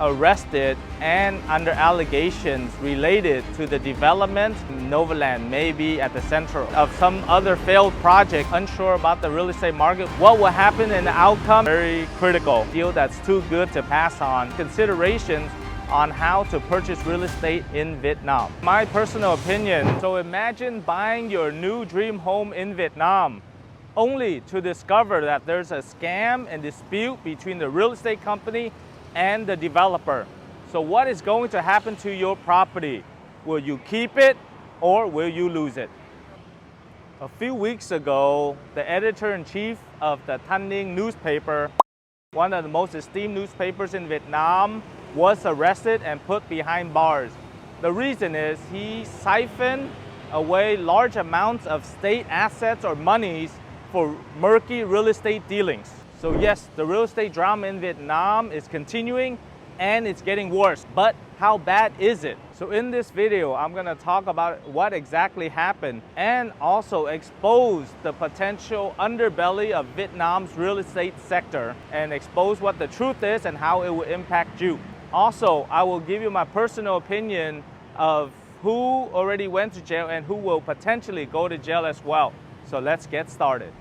arrested and under allegations related to the development. Novaland may be at the center of some other failed project, unsure about the real estate market. What will happen in the outcome? Very critical. Deal that's too good to pass on. Considerations on how to purchase real estate in Vietnam. My personal opinion, so imagine buying your new dream home in Vietnam only to discover that there's a scam and dispute between the real estate company and the developer. So what is going to happen to your property? Will you keep it or will you lose it? A few weeks ago, the editor-in-chief of the Thanh Ninh newspaper, one of the most esteemed newspapers in Vietnam, was arrested and put behind bars. The reason is he siphoned away large amounts of state assets or monies for murky real estate dealings. So yes, the real estate drama in Vietnam is continuing and it's getting worse, but how bad is it? So in this video, I'm gonna talk about what exactly happened and also expose the potential underbelly of Vietnam's real estate sector and expose what the truth is and how it will impact you. Also, I will give you my personal opinion of who already went to jail and who will potentially go to jail as well. So let's get started.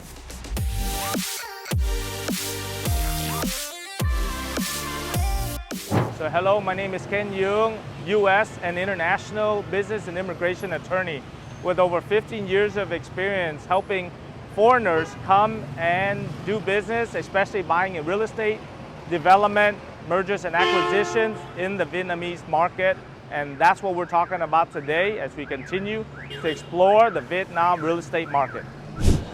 So hello, my name is Ken Duong, U.S. and international business and immigration attorney with over 15 years of experience helping foreigners come and do business, especially buying in real estate, development, mergers and acquisitions in the Vietnamese market. And that's what we're talking about today as we continue to explore the Vietnam real estate market.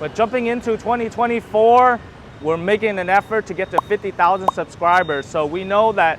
But jumping into 2024, we're making an effort to get to 50,000 subscribers. So we know that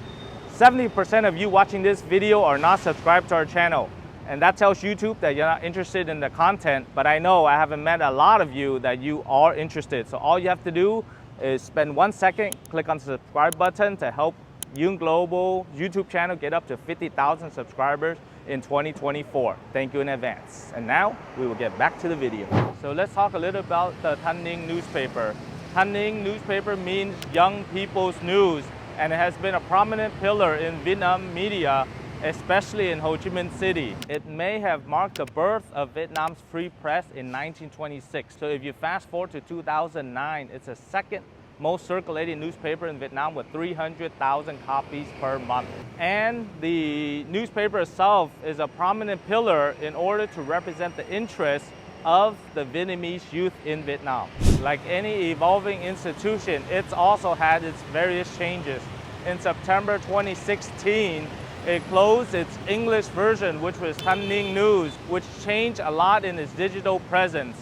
70% of you watching this video are not subscribed to our channel. And that tells YouTube that you're not interested in the content. But I know I haven't met a lot of you that you are interested. So all you have to do is spend 1 second, click on the subscribe button to help Duong Global YouTube channel get up to 50,000 subscribers in 2024. Thank you in advance. And now we will get back to the video. So let's talk a little about the Thanh Ninh newspaper. Thanh Ninh newspaper means young people's news, and it has been a prominent pillar in Vietnam media, especially in Ho Chi Minh City. It may have marked the birth of Vietnam's free press in 1926. So if you fast forward to 2009, it's the second most circulated newspaper in Vietnam with 300,000 copies per month. And the newspaper itself is a prominent pillar in order to represent the interests of the Vietnamese youth in Vietnam. Like any evolving institution, it's also had its various changes. In September 2016, it closed its English version, which was Thanh Ninh News, which changed a lot in its digital presence.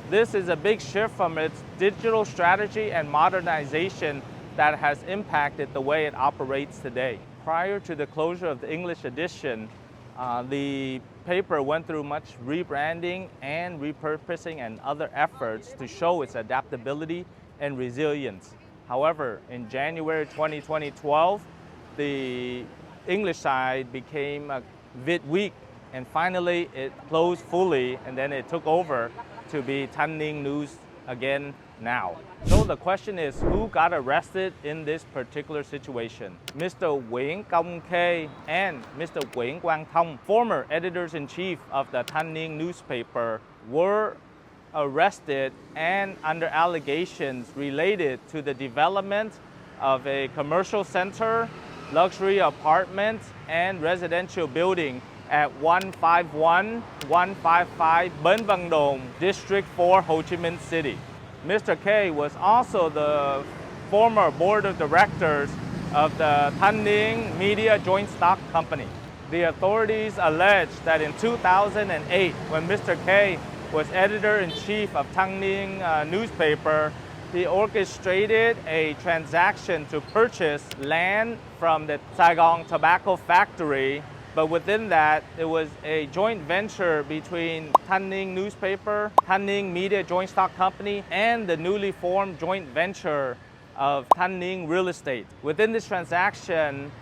This is a big shift from its digital strategy and modernization that has impacted the way it operates today. Prior to the closure of the English edition, the paper went through much rebranding and repurposing and other efforts to show its adaptability and resilience. However, in January 2012, the English side became a bit weak, and finally it closed fully, and then it took over to be Thanh Ninh News again now. So the question is, who got arrested in this particular situation? Mr. Nguyễn Công Khê and Mr. Nguyễn Quang Thông, former editors-in-chief of the Thanh Ninh newspaper, were arrested and under allegations related to the development of a commercial center, luxury apartment, and residential building at 151, 155 Bến Văn Đồn, District 4, Ho Chi Minh City. Mr. K was also the former board of directors of the Thanh Ninh Media Joint Stock Company. The authorities allege that in 2008, when Mr. K was editor-in-chief of Thanh Ninh newspaper, he orchestrated a transaction to purchase land from the Saigon Tobacco Factory. But within that, it was a joint venture between Thanh Ninh newspaper, Thanh Ninh Media Joint Stock Company, and the newly formed joint venture of Thanh Ninh Real Estate. Within this transaction,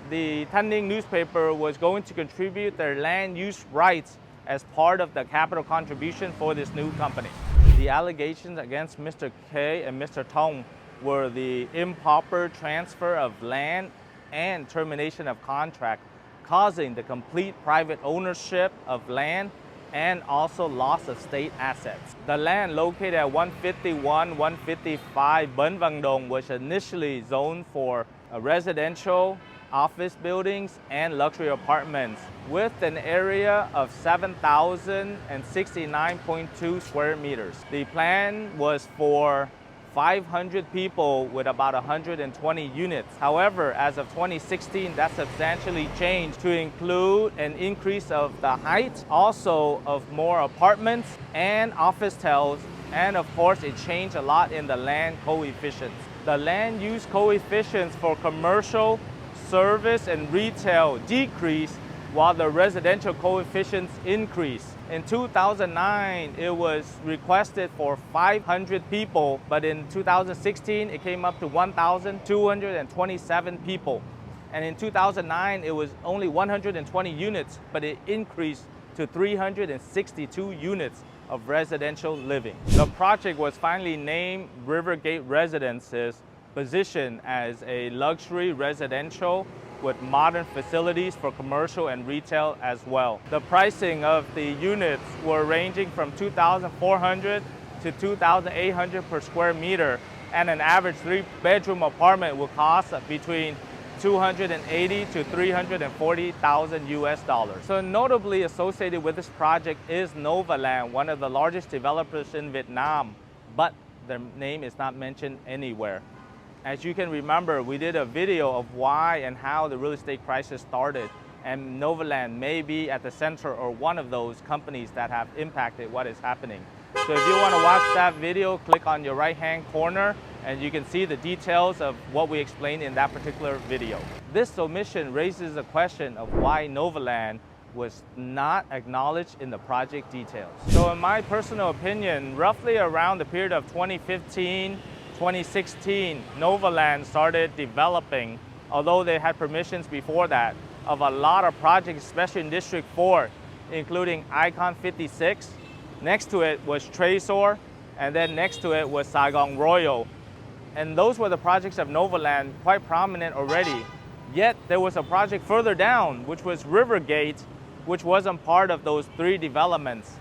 the Thanh Ninh newspaper was going to contribute their land use rights as part of the capital contribution for this new company. The allegations against Mr. K and Mr. Thong were the improper transfer of land and termination of contract, causing the complete private ownership of land and also loss of state assets. The land located at 151-155 Bun Vang Dong was initially zoned for residential, office buildings, and luxury apartments with an area of 7,069.2 square meters. The plan was for 500 people with about 120 units. However, as of 2016, that substantially changed to include an increase of the height, also of more apartments and office towers, and of course, it changed a lot in the land coefficients. The land use coefficients for commercial, service, and retail decreased while the residential coefficients increased. In 2009, it was requested for 500 people, but in 2016, it came up to 1,227 people. And in 2009, it was only 120 units, but it increased to 362 units of residential living. The project was finally named Rivergate Residences, positioned as a luxury residential with modern facilities for commercial and retail as well. The pricing of the units were ranging from $2,400 to $2,800 per square meter, and an average 3-bedroom apartment will cost between $280,000 to $340,000 US. So notably associated with this project is Novaland, one of the largest developers in Vietnam, but their name is not mentioned anywhere. As you can remember, we did a video of why and how the real estate crisis started, and Novaland may be at the center or one of those companies that have impacted what is happening. So if you want to watch that video, click on your right-hand corner and you can see the details of what we explained in that particular video. This omission raises a question of why Novaland was not acknowledged in the project details. So in my personal opinion, roughly around the period of 2015, 2016, Novaland started developing, although they had permissions before that, of a lot of projects, especially in District 4, including Icon 56. Next to it was Tresor, and then next to it was Saigon Royal. And those were the projects of Novaland, quite prominent already. Yet there was a project further down, which was Rivergate, which wasn't part of those 3 developments.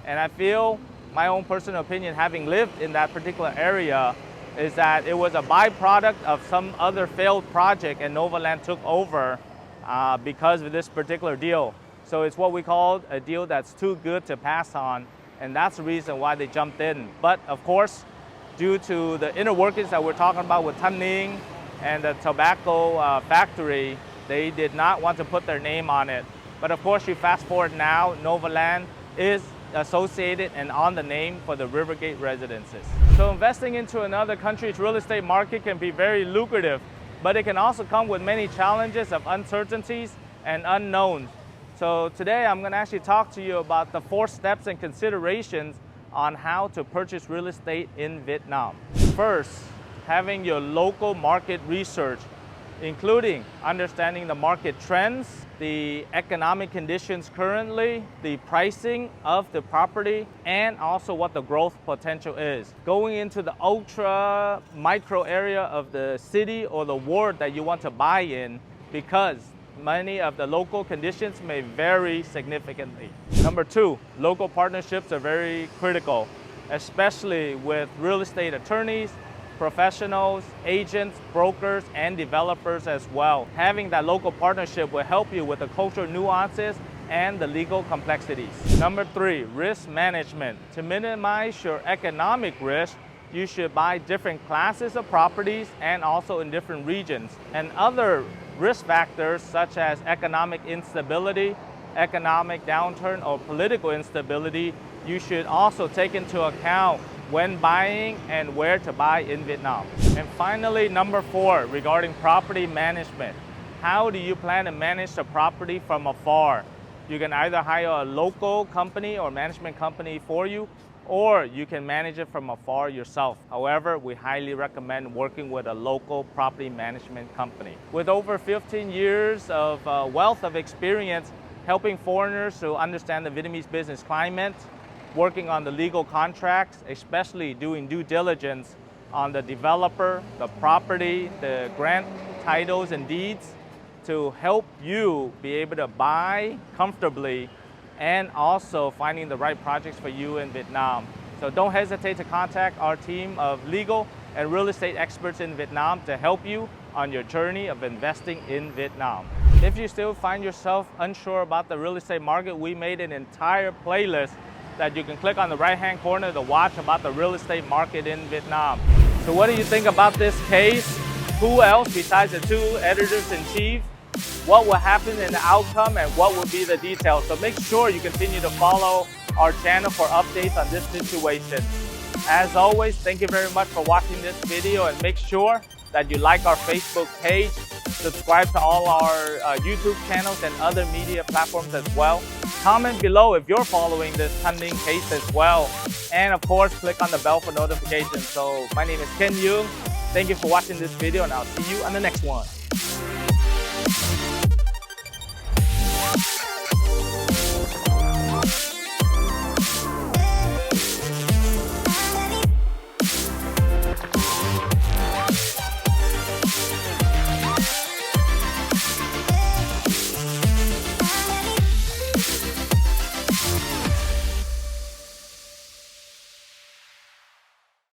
And I feel, my own personal opinion, having lived in that particular area, is that it was a byproduct of some other failed project and Novaland took over because of this particular deal. So it's what we call a deal that's too good to pass on, and that's the reason why they jumped in. But of course, due to the inner workings that we're talking about with Thanh Ninh and the tobacco factory, they did not want to put their name on it. But of course, you fast forward now, Novaland is associated and on the name for the Rivergate Residences. So investing into another country's real estate market can be very lucrative, but it can also come with many challenges of uncertainties and unknowns. So today I'm going to actually talk to you about the 4 steps and considerations on how to purchase real estate in Vietnam. First, having your local market research, including understanding the market trends, the economic conditions currently, the pricing of the property, and also what the growth potential is. Going into the ultra micro area of the city or the ward that you want to buy in, because many of the local conditions may vary significantly. Number 2, local partnerships are very critical, especially with real estate attorneys, professionals, agents, brokers, and developers as well. Having that local partnership will help you with the cultural nuances and the legal complexities. Number 3, risk management. To minimize your economic risk, you should buy different classes of properties and also in different regions. And other risk factors such as economic instability, economic downturn, or political instability, you should also take into account when buying and where to buy in Vietnam. And finally, number 4, regarding property management. How do you plan to manage the property from afar? You can either hire a local company or management company for you, or you can manage it from afar yourself. However, we highly recommend working with a local property management company. With over 15 years of wealth of experience helping foreigners to understand the Vietnamese business climate, working on the legal contracts, especially doing due diligence on the developer, the property, the grant titles and deeds, to help you be able to buy comfortably and also finding the right projects for you in Vietnam. So don't hesitate to contact our team of legal and real estate experts in Vietnam to help you on your journey of investing in Vietnam. If you still find yourself unsure about the real estate market, we made an entire playlist that you can click on the right-hand corner to watch about the real estate market in Vietnam. So what do you think about this case? Who else besides the two editors-in-chief? What will happen in the outcome and what will be the details? So make sure you continue to follow our channel for updates on this situation. As always, thank you very much for watching this video, and make sure that you like our Facebook page, subscribe to all our YouTube channels and other media platforms as well. Comment below if you're following this pending case as well. And of course, click on the bell for notifications. So my name is Ken Duong. Thank you for watching this video, and I'll see you on the next one.